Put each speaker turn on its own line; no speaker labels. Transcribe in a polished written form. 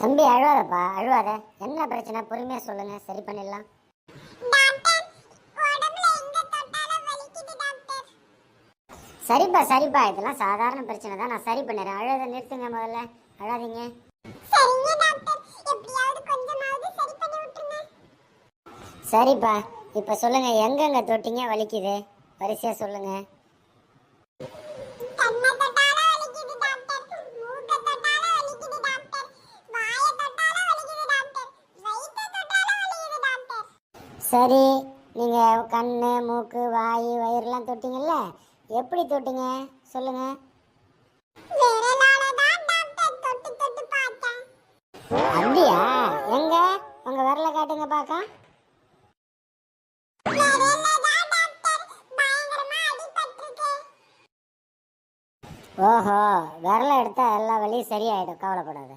தம்பி அழுவாதப்பா, அழுவாத. என்ன பிரச்சனை பொறுமையா சொல்லுங்க, சரி பண்ணிடலாம். சரிப்பா சரிப்பா, இதெல்லாம் சாதாரண பிரச்சனை தான், நான் சரி பண்ணிடுறேன். அழுத நிறுத்துங்க, முதல்ல அழாதீங்க. சரிப்பா, இப்ப சொல்லுங்க, எங்கெங்க தொட்டிங்க வலிக்குது, வரிசையா சொல்லுங்க. சரி, நீங்க கண்ணு மூக்கு வாய் வயிறுலாம் தொட்டிங்கல்ல, எப்படி தொட்டிங்க சொல்லுங்க. அப்படியா? எங்க உங்க விரல காட்டுங்க பார்க்க. ஓஹோ, விரல எடுத்தா எல்லா வலியும் சரியாயிடும், கவலைப்படாத.